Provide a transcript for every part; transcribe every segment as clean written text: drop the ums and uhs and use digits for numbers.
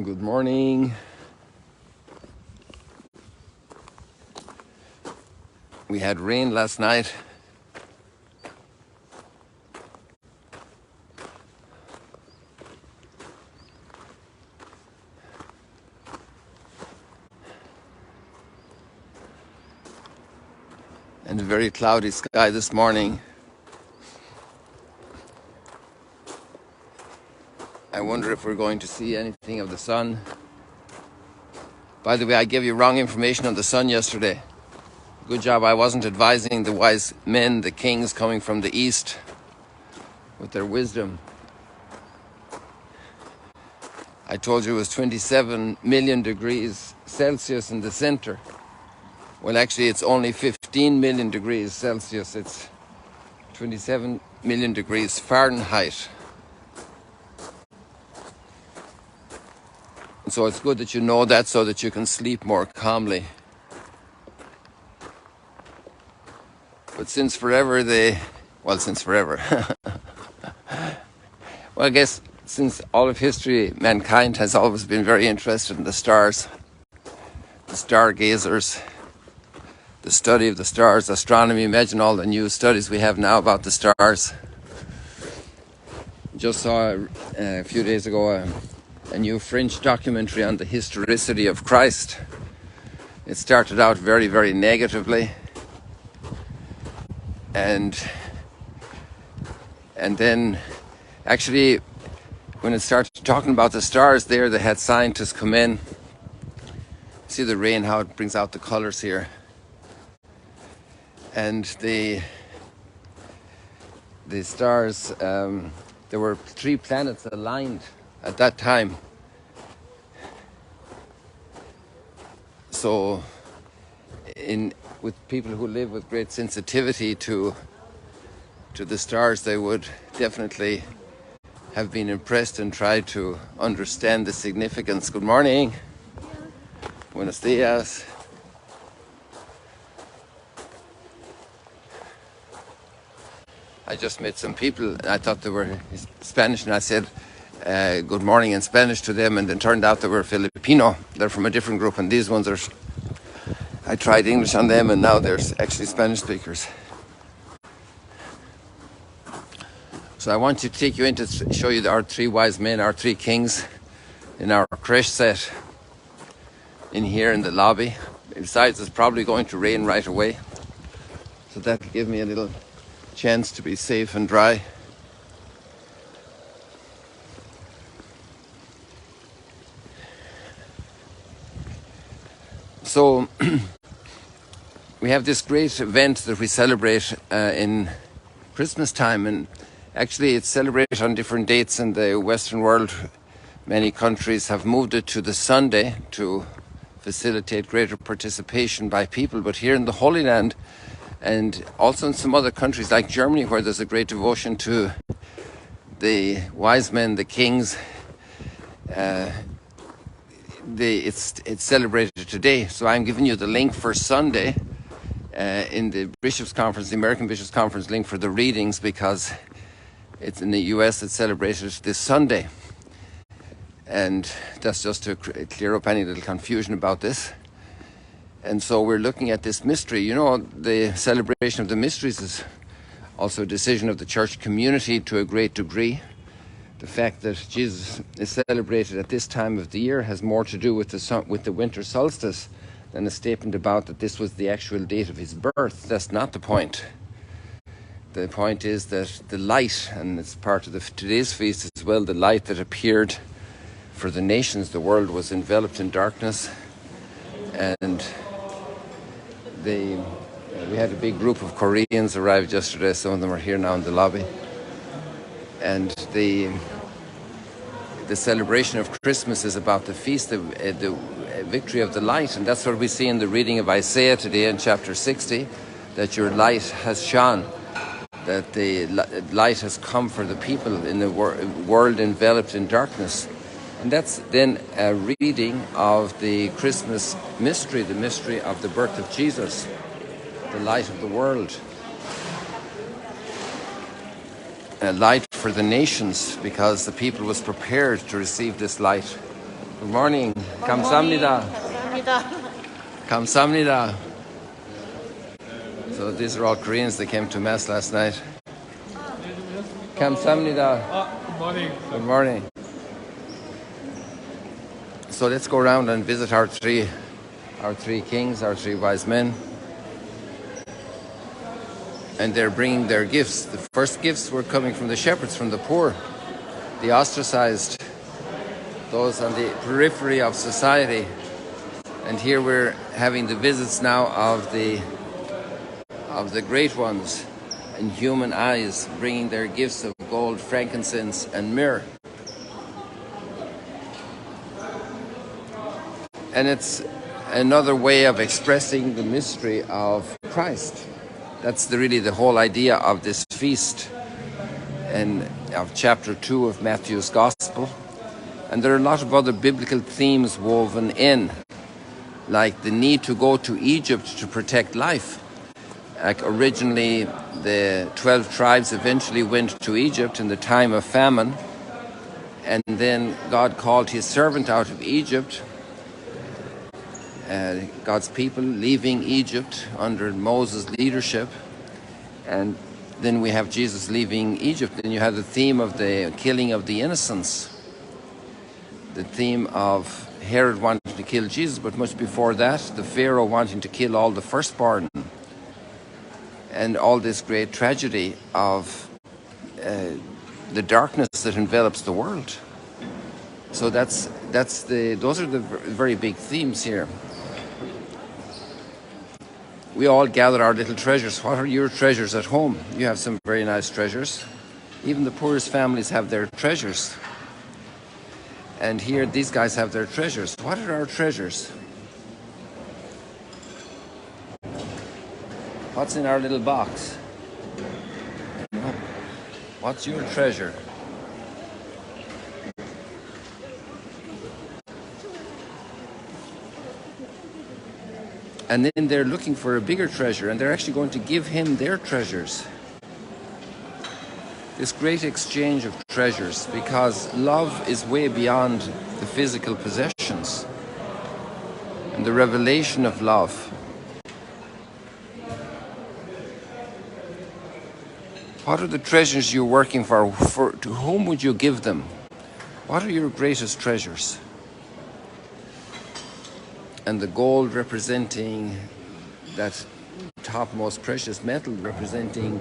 Good morning. We had rain last night. And a very cloudy sky this morning. I wonder if we're going to see anything of the sun. By the way, I gave you wrong information on the sun yesterday. Good job I wasn't advising the wise men, the kings coming from the east with their wisdom. I told you it was 27 million degrees Celsius in the center. Well, actually, it's only 15 million degrees Celsius. It's 27 million degrees Fahrenheit. And so it's good that you know that so that you can sleep more calmly. But since forever well, I guess since all of history, mankind has always been very interested in the stars, the stargazers, the study of the stars, astronomy. Imagine all the new studies we have now about the stars. Just saw a few days ago a new French documentary on the historicity of Christ. It started out very, very negatively. And then actually when it started talking about the stars there, they had scientists come in. See the rain, how it brings out the colors here. And the stars, there were 3 planets aligned at that time. So with people who live with great sensitivity to the stars, they would definitely have been impressed and tried to understand the significance. Good morning. Buenos dias. I just met some people. I thought they were Spanish, and I said good morning in Spanish to them, and then turned out they were Filipino. They're from a different group, and these ones are... I tried English on them, and now they're actually Spanish speakers. So I want to take you in to show you our 3 wise men, our 3 kings in our creche set in here in the lobby. Besides, it's probably going to rain right away, so that'll give me a little chance to be safe and dry. So we have this great event that we celebrate in Christmas time, and actually it's celebrated on different dates in the Western world. Many countries have moved it to the Sunday to facilitate greater participation by people, but here in the Holy Land, and also in some other countries like Germany, where there's a great devotion to the wise men, the kings, it's celebrated today. So I'm giving you the link for Sunday in the Bishops' Conference, the American Bishops' Conference link for the readings, because it's in the US, it's celebrated this Sunday. And that's just to clear up any little confusion about this. And so we're looking at this mystery. You know, the celebration of the mysteries is also a decision of the church community to a great degree. The fact that Jesus is celebrated at this time of the year has more to do with the winter solstice than a statement about that this was the actual date of his birth. That's not the point. The point is that the light, and it's part of today's feast as well, the light that appeared for the nations. The world was enveloped in darkness, and we had a big group of Koreans arrived yesterday. Some of them are here now in the lobby. And the celebration of Christmas is about the feast, the victory of the light. And that's what we see in the reading of Isaiah today in chapter 60, that your light has shone, that the light has come for the people in the world enveloped in darkness. And that's then a reading of the Christmas mystery, the mystery of the birth of Jesus, the light of the world. A light for the nations, because the people was prepared to receive this light Good morning. 감사합니다. 감사합니다. So these are all Koreans that came to Mass last night. 감사합니다. Good morning. Good morning. So let's go around and visit our three kings, our three wise men. And they're bringing their gifts. The first gifts were coming from the shepherds, from the poor, the ostracized, those on the periphery of society. And here we're having the visits now of the great ones in human eyes, bringing their gifts of gold, frankincense, and myrrh. And it's another way of expressing the mystery of Christ. That's really the whole idea of this feast and of chapter 2 of Matthew's Gospel. And there are a lot of other biblical themes woven in, like the need to go to Egypt to protect life. Like originally, the 12 tribes eventually went to Egypt in the time of famine. And then God called his servant out of Egypt. God's people leaving Egypt under Moses' leadership. And then we have Jesus leaving Egypt. And you have the theme of the killing of the innocents. The theme of Herod wanting to kill Jesus, but much before that, the Pharaoh wanting to kill all the firstborn. And all this great tragedy of the darkness that envelops the world. So those are the very big themes here. We all gather our little treasures. What are your treasures at home? You have some very nice treasures. Even the poorest families have their treasures. And here, these guys have their treasures. What are our treasures? What's in our little box? What's your treasure? And then they're looking for a bigger treasure, and they're actually going to give him their treasures. This great exchange of treasures, because love is way beyond the physical possessions. And the revelation of love. What are the treasures you're working for? To whom would you give them? What are your greatest treasures? And the gold representing that topmost precious metal, representing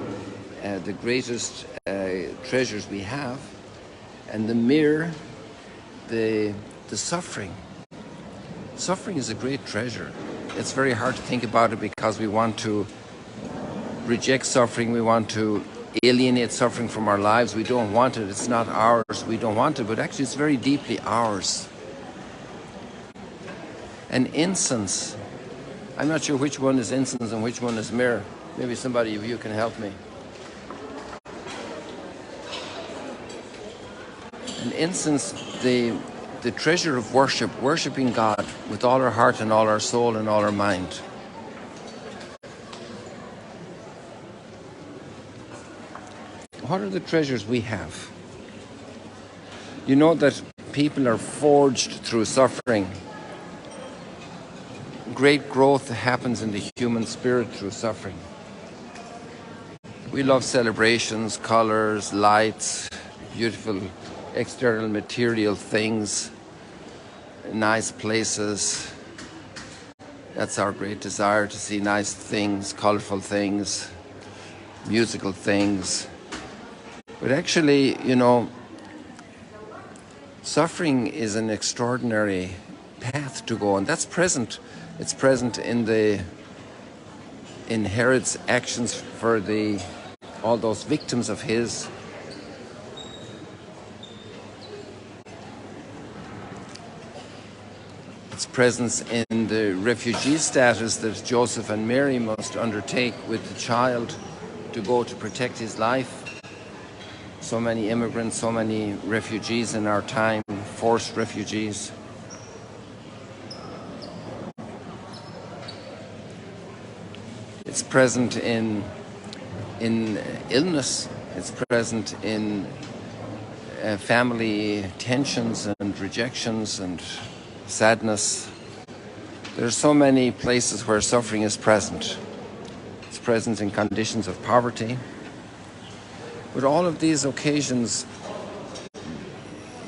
the greatest treasures we have, and the myrrh, the suffering. Suffering is a great treasure. It's very hard to think about it because we want to reject suffering, we want to alienate suffering from our lives. We don't want it, it's not ours, we don't want it, but actually it's very deeply ours. And incense, I'm not sure which one is incense and which one is myrrh. Maybe somebody of you can help me. And incense, the treasure of worship, worshiping God with all our heart and all our soul and all our mind. What are the treasures we have? You know that people are forged through suffering. Great growth happens in the human spirit through suffering. We love celebrations, colors, lights, beautiful external material things, nice places. That's our great desire, to see nice things, colorful things, musical things. But actually, suffering is an extraordinary path to go, and that's present. It's present in Herod's actions for all those victims of his. Its presence in the refugee status that Joseph and Mary must undertake with the child to go to protect his life. So many immigrants, so many refugees in our time, forced refugees. It's present in illness. It's present in family tensions and rejections and sadness. There are so many places where suffering is present. It's present in conditions of poverty. But all of these occasions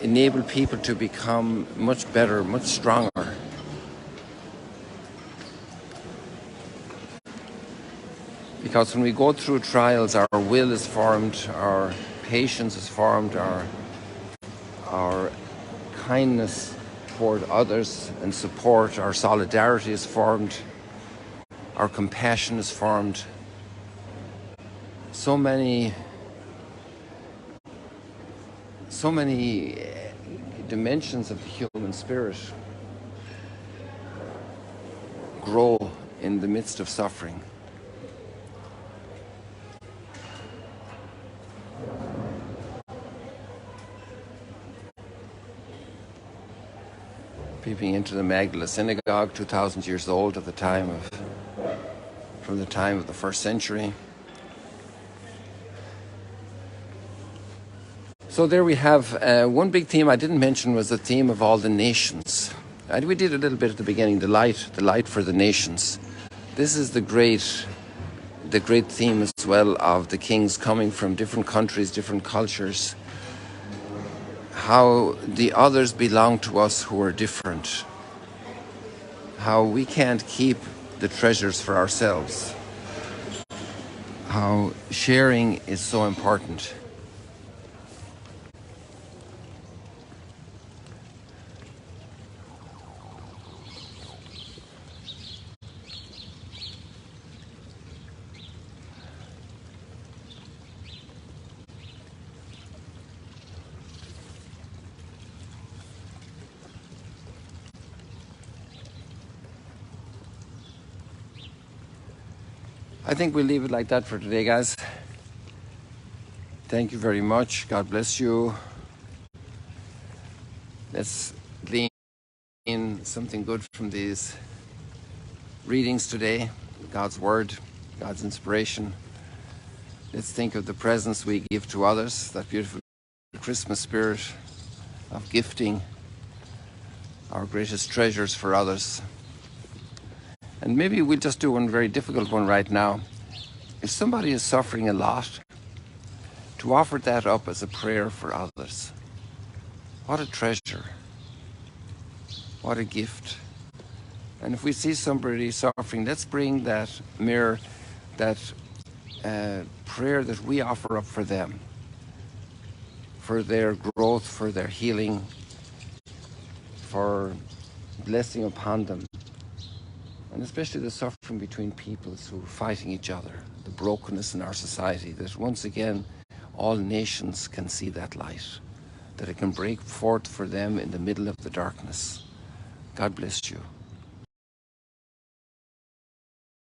enable people to become much better, much stronger. Because when we go through trials, our will is formed, our patience is formed, our kindness toward others and support, our solidarity is formed, our compassion is formed. So many dimensions of the human spirit grow in the midst of suffering. Peeping into the Magdala synagogue, 2,000 years old from the time of the first century. So there we have one big theme I didn't mention was the theme of all the nations. And we did a little bit at the beginning, the light for the nations. This is the great theme as well of the kings coming from different countries, different cultures. How the others belong to us who are different. How we can't keep the treasures for ourselves. How sharing is so important. I think we'll leave it like that for today, guys. Thank you very much. God bless you. Let's glean something good from these readings today. God's Word, God's inspiration. Let's think of the presents we give to others, that beautiful Christmas spirit of gifting our greatest treasures for others. And maybe we'll just do one very difficult one right now. If somebody is suffering a lot, to offer that up as a prayer for others. What a treasure. What a gift. And if we see somebody suffering, let's bring that prayer that we offer up for them, for their growth, for their healing, for blessing upon them. And especially the suffering between peoples who are fighting each other, the brokenness in our society, that once again all nations can see that light, that it can break forth for them in the middle of the darkness. God bless you.